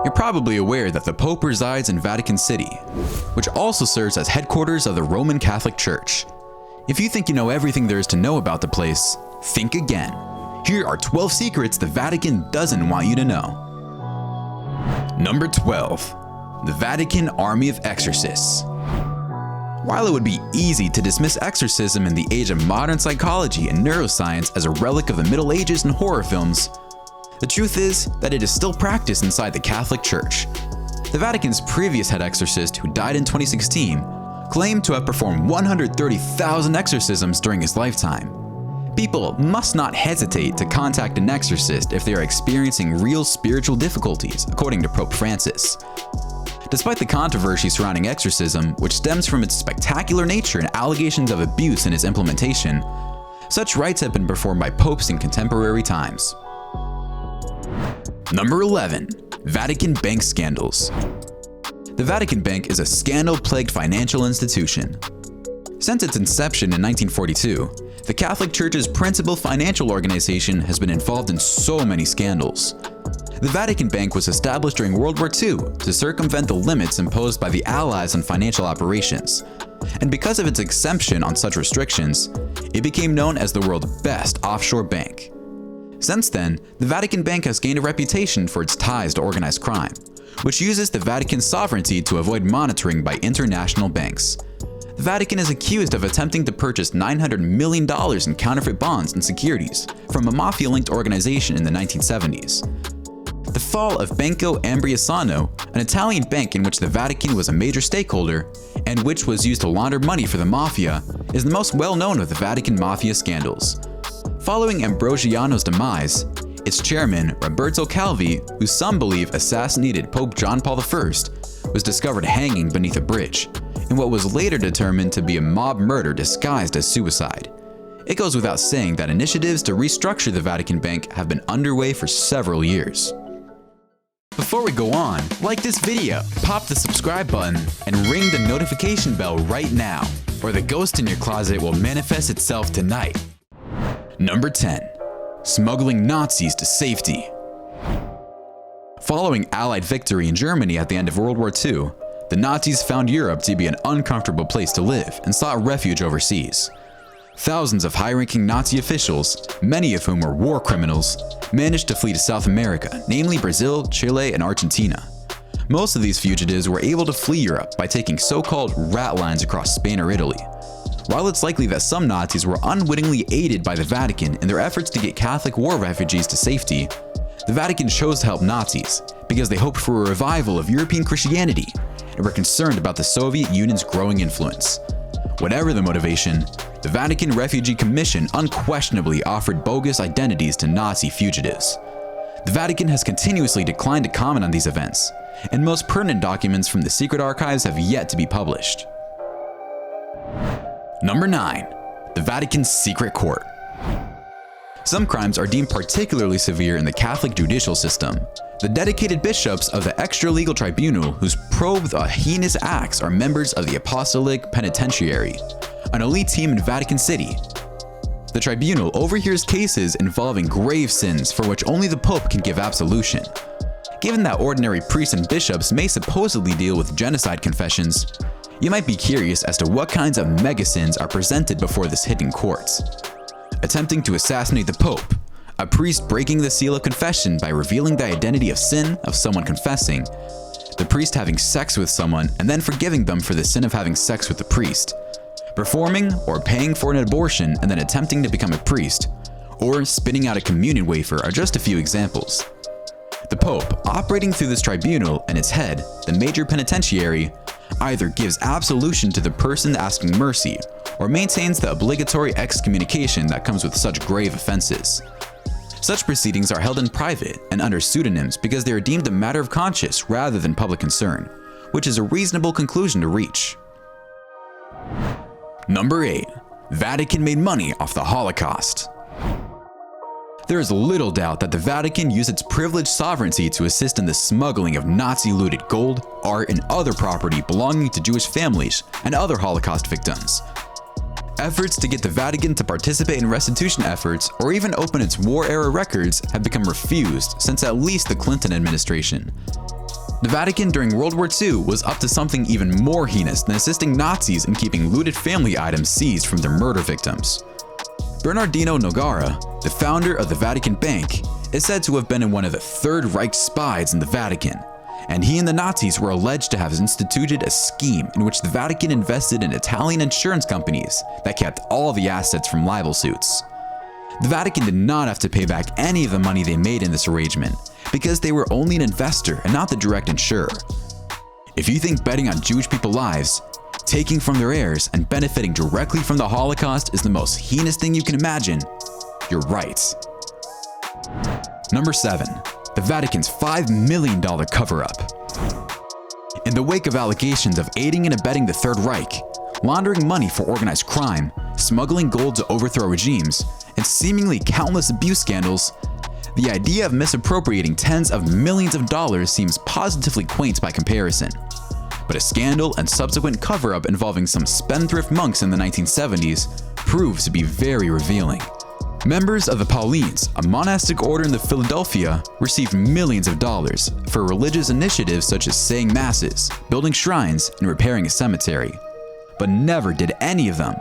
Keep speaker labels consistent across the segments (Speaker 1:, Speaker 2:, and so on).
Speaker 1: You're probably aware that the Pope resides in Vatican City, which also serves as headquarters of the Roman Catholic Church. If you think you know everything there is to know about the place, think again. Here are 12 secrets the Vatican doesn't want you to know. Number 12. The Vatican Army of Exorcists. While it would be easy to dismiss exorcism in the age of modern psychology and neuroscience as a relic of the Middle Ages and horror films, the truth is that it is still practiced inside the Catholic Church. The Vatican's previous head exorcist, who died in 2016, claimed to have performed 130,000 exorcisms during his lifetime. People must not hesitate to contact an exorcist if they are experiencing real spiritual difficulties, according to Pope Francis. Despite the controversy surrounding exorcism, which stems from its spectacular nature and allegations of abuse in its implementation, such rites have been performed by popes in contemporary times. Number 11. Vatican Bank Scandals. The Vatican Bank is a scandal-plagued financial institution. Since its inception in 1942, the Catholic Church's principal financial organization has been involved in so many scandals. The Vatican Bank was established during World War II to circumvent the limits imposed by the Allies on financial operations, and because of its exemption on such restrictions, it became known as the world's best offshore bank. Since then, the Vatican Bank has gained a reputation for its ties to organized crime, which uses the Vatican's sovereignty to avoid monitoring by international banks. The Vatican is accused of attempting to purchase $900 million in counterfeit bonds and securities from a mafia-linked organization in the 1970s. The fall of Banco Ambriosano, an Italian bank in which the Vatican was a major stakeholder, and which was used to launder money for the mafia, is the most well-known of the Vatican mafia scandals. Following Ambrosiano's demise, its chairman, Roberto Calvi, who some believe assassinated Pope John Paul I, was discovered hanging beneath a bridge, in what was later determined to be a mob murder disguised as suicide. It goes without saying that initiatives to restructure the Vatican Bank have been underway for several years. Before we go on, like this video, pop the subscribe button, and ring the notification bell right now, or the ghost in your closet will manifest itself tonight. Number 10. Smuggling Nazis to safety. Following Allied victory in Germany at the end of World War II, the Nazis found Europe to be an uncomfortable place to live and sought refuge overseas. Thousands of high-ranking Nazi officials, many of whom were war criminals, managed to flee to South America, namely Brazil, Chile, and Argentina. Most of these fugitives were able to flee Europe by taking so-called rat lines across Spain or Italy. While it's likely that some Nazis were unwittingly aided by the Vatican in their efforts to get Catholic war refugees to safety, the Vatican chose to help Nazis because they hoped for a revival of European Christianity and were concerned about the Soviet Union's growing influence. Whatever the motivation, the Vatican Refugee Commission unquestionably offered bogus identities to Nazi fugitives. The Vatican has continuously declined to comment on these events, and most pertinent documents from the secret archives have yet to be published. Number 9. The Vatican's Secret Court. Some crimes are deemed particularly severe in the Catholic judicial system. The dedicated bishops of the extra-legal tribunal whose probe the heinous acts are members of the Apostolic Penitentiary, an elite team in Vatican City. The tribunal overhears cases involving grave sins for which only the Pope can give absolution. Given that ordinary priests and bishops may supposedly deal with genocide confessions, you might be curious as to what kinds of megasins are presented before this hidden court. Attempting to assassinate the Pope, a priest breaking the seal of confession by revealing the identity of sin of someone confessing, the priest having sex with someone and then forgiving them for the sin of having sex with the priest, performing or paying for an abortion and then attempting to become a priest, or spitting out a communion wafer are just a few examples. The Pope, operating through this tribunal and its head, the major penitentiary, either gives absolution to the person asking mercy or maintains the obligatory excommunication that comes with such grave offenses. Such proceedings are held in private and under pseudonyms because they are deemed a matter of conscience rather than public concern, which is a reasonable conclusion to reach. Number 8. Vatican made money off the Holocaust. There is little doubt that the Vatican used its privileged sovereignty to assist in the smuggling of Nazi-looted gold, art, and other property belonging to Jewish families and other Holocaust victims. Efforts to get the Vatican to participate in restitution efforts or even open its war-era records have become refused since at least the Clinton administration. The Vatican during World War II was up to something even more heinous than assisting Nazis in keeping looted family items seized from their murder victims. Bernardino Nogara, the founder of the Vatican Bank, is said to have been in one of the Third Reich spies in the Vatican, and he and the Nazis were alleged to have instituted a scheme in which the Vatican invested in Italian insurance companies that kept all the assets from libel suits. The Vatican did not have to pay back any of the money they made in this arrangement because they were only an investor and not the direct insurer. If you think betting on Jewish people's lives, taking from their heirs, and benefiting directly from the Holocaust is the most heinous thing you can imagine, you're right. Number 7. The Vatican's $5 million cover-up. In the wake of allegations of aiding and abetting the Third Reich, laundering money for organized crime, smuggling gold to overthrow regimes, and seemingly countless abuse scandals, the idea of misappropriating tens of millions of dollars seems positively quaint by comparison. But a scandal and subsequent cover-up involving some spendthrift monks in the 1970s proves to be very revealing. Members of the Paulines, a monastic order in Philadelphia, received millions of dollars for religious initiatives such as saying masses, building shrines, and repairing a cemetery. But never did any of them.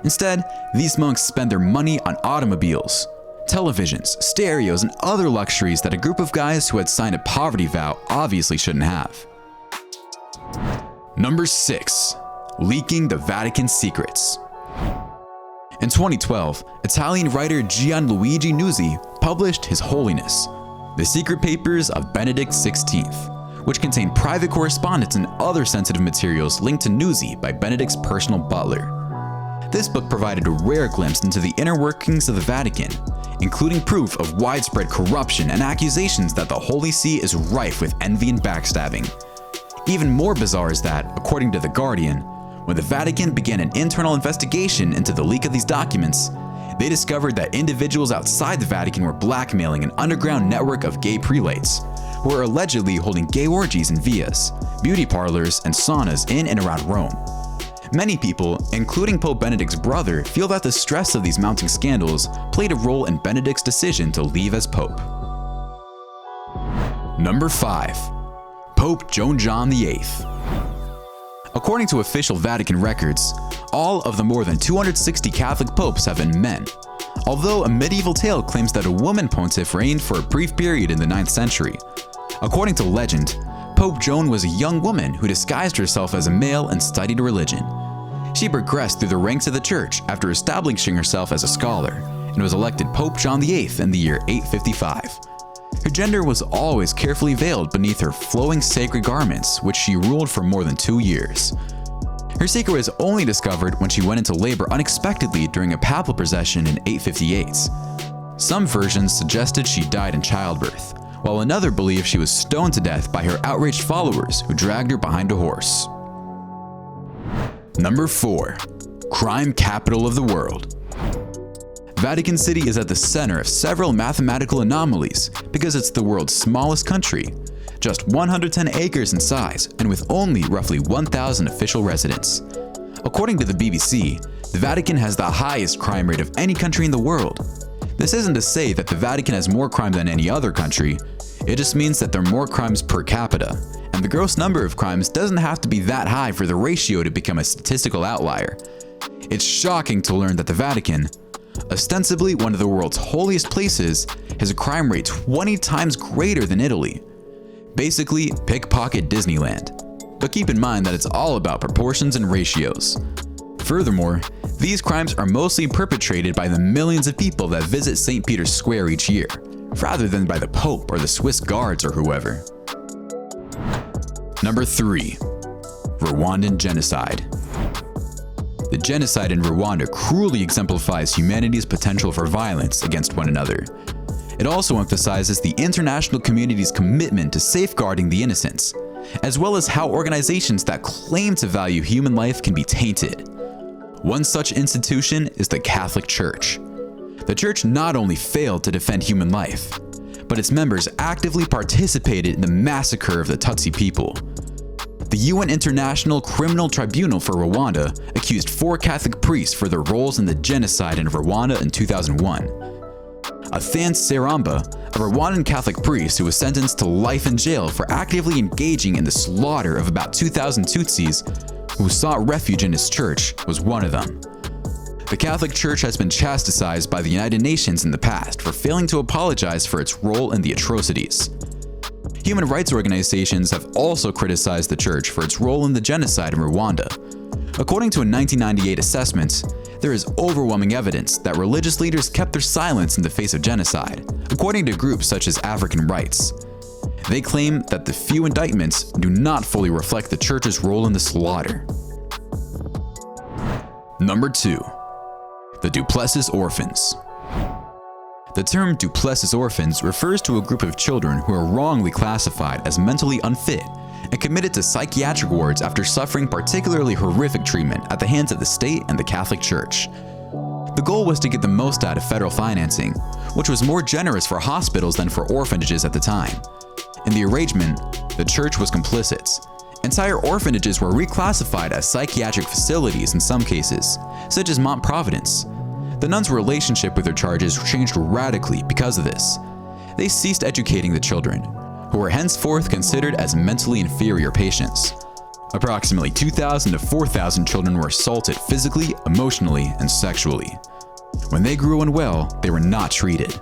Speaker 1: Instead, these monks spent their money on automobiles, televisions, stereos, and other luxuries that a group of guys who had signed a poverty vow obviously shouldn't have. Number 6. Leaking the Vatican secrets. In 2012, Italian writer Gianluigi Nuzzi published His Holiness, The Secret Papers of Benedict XVI, which contain private correspondence and other sensitive materials linked to Nuzzi by Benedict's personal butler. This book provided a rare glimpse into the inner workings of the Vatican, including proof of widespread corruption and accusations that the Holy See is rife with envy and backstabbing. Even more bizarre is that, according to The Guardian, when the Vatican began an internal investigation into the leak of these documents, they discovered that individuals outside the Vatican were blackmailing an underground network of gay prelates, who were allegedly holding gay orgies in villas, beauty parlors, and saunas in and around Rome. Many people, including Pope Benedict's brother, feel that the stress of these mounting scandals played a role in Benedict's decision to leave as Pope. Number 5. Pope John VIII. According to official Vatican records, all of the more than 260 Catholic popes have been men, although a medieval tale claims that a woman pontiff reigned for a brief period in the 9th century. According to legend, Pope Joan was a young woman who disguised herself as a male and studied religion. She progressed through the ranks of the church after establishing herself as a scholar, and was elected Pope John VIII in the year 855. Her gender was always carefully veiled beneath her flowing sacred garments, which she ruled for more than 2 years. Her secret was only discovered when she went into labor unexpectedly during a papal procession in 858. Some versions suggested she died in childbirth, while another believed she was stoned to death by her outraged followers who dragged her behind a horse. Number 4. Crime capital of the world. Vatican City is at the center of several mathematical anomalies because it's the world's smallest country, just 110 acres in size and with only roughly 1,000 official residents. According to the BBC, the Vatican has the highest crime rate of any country in the world. This isn't to say that the Vatican has more crime than any other country, it just means that there are more crimes per capita, and the gross number of crimes doesn't have to be that high for the ratio to become a statistical outlier. It's shocking to learn that the Vatican, ostensibly one of the world's holiest places, has a crime rate 20 times greater than Italy. Basically, pickpocket Disneyland. But keep in mind that it's all about proportions and ratios. Furthermore, these crimes are mostly perpetrated by the millions of people that visit St. Peter's Square each year, rather than by the Pope or the Swiss Guards or whoever. Number 3. Rwandan genocide. The genocide in Rwanda cruelly exemplifies humanity's potential for violence against one another. It also emphasizes the international community's commitment to safeguarding the innocents, as well as how organizations that claim to value human life can be tainted. One such institution is the Catholic Church. The Church not only failed to defend human life, but its members actively participated in the massacre of the Tutsi people. The UN International Criminal Tribunal for Rwanda accused 4 Catholic priests for their roles in the genocide in Rwanda in 2001. Athan Seramba, a Rwandan Catholic priest who was sentenced to life in jail for actively engaging in the slaughter of about 2,000 Tutsis who sought refuge in his church, was one of them. The Catholic Church has been chastised by the United Nations in the past for failing to apologize for its role in the atrocities. Human rights organizations have also criticized the Church for its role in the genocide in Rwanda. According to a 1998 assessment, there is overwhelming evidence that religious leaders kept their silence in the face of genocide, according to groups such as African Rights. They claim that the few indictments do not fully reflect the Church's role in the slaughter. Number 2. The Duplessis Orphans. The term Duplessis orphans refers to a group of children who are wrongly classified as mentally unfit and committed to psychiatric wards after suffering particularly horrific treatment at the hands of the state and the Catholic Church. The goal was to get the most out of federal financing, which was more generous for hospitals than for orphanages at the time. In the arrangement, the Church was complicit. Entire orphanages were reclassified as psychiatric facilities in some cases, such as Mont Providence. The nuns' relationship with their charges changed radically because of this. They ceased educating the children, who were henceforth considered as mentally inferior patients. Approximately 2,000 to 4,000 children were assaulted physically, emotionally, and sexually. When they grew unwell, they were not treated.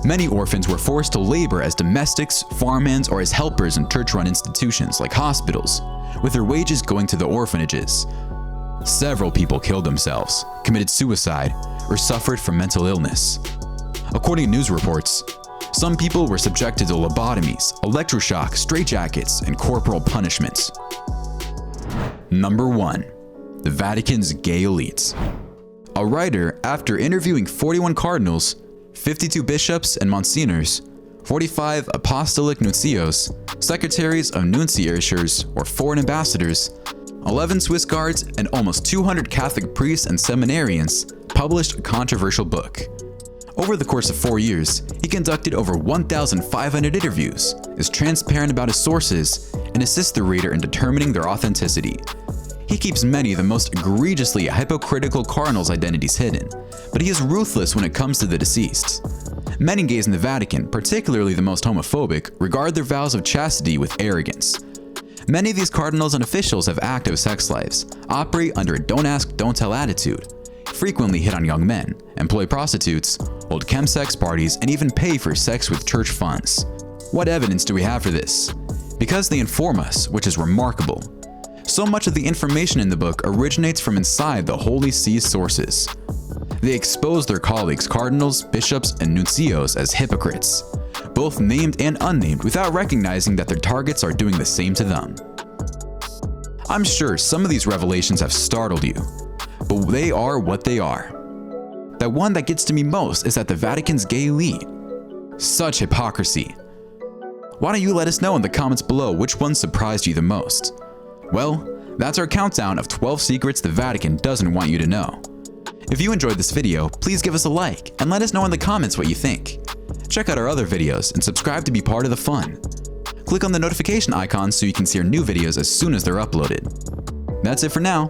Speaker 1: Many orphans were forced to labor as domestics, farmhands, or as helpers in church-run institutions like hospitals, with their wages going to the orphanages. Several people killed themselves, committed suicide, or suffered from mental illness. According to news reports, some people were subjected to lobotomies, electroshock, straitjackets, and corporal punishments. Number 1. The Vatican's Gay Elites. A writer, after interviewing 41 cardinals, 52 bishops and monsignors, 45 apostolic nuncios, secretaries of nunciatures or foreign ambassadors, 11 Swiss guards, and almost 200 Catholic priests and seminarians, published a controversial book. Over the course of 4 years, he conducted over 1,500 interviews, is transparent about his sources, and assists the reader in determining their authenticity. He keeps many of the most egregiously hypocritical cardinals' identities hidden, but he is ruthless when it comes to the deceased. Many gays in the Vatican, particularly the most homophobic, regard their vows of chastity with arrogance. Many of these cardinals and officials have active sex lives, operate under a don't ask, don't tell attitude, frequently hit on young men, employ prostitutes, hold chemsex parties, and even pay for sex with church funds. What evidence do we have for this? Because they inform us, which is remarkable. So much of the information in the book originates from inside the Holy See's sources. They expose their colleagues, cardinals, bishops, and nuncios as hypocrites, both named and unnamed, without recognizing that their targets are doing the same to them. I'm sure some of these revelations have startled you, but they are what they are. The one that gets to me most is that the Vatican's gay elite. Such hypocrisy. Why don't you let us know in the comments below which one surprised you the most? Well, that's our countdown of 12 secrets the Vatican doesn't want you to know. If you enjoyed this video, please give us a like and let us know in the comments what you think. Check out our other videos and subscribe to be part of the fun. Click on the notification icon so you can see our new videos as soon as they're uploaded. That's it for now.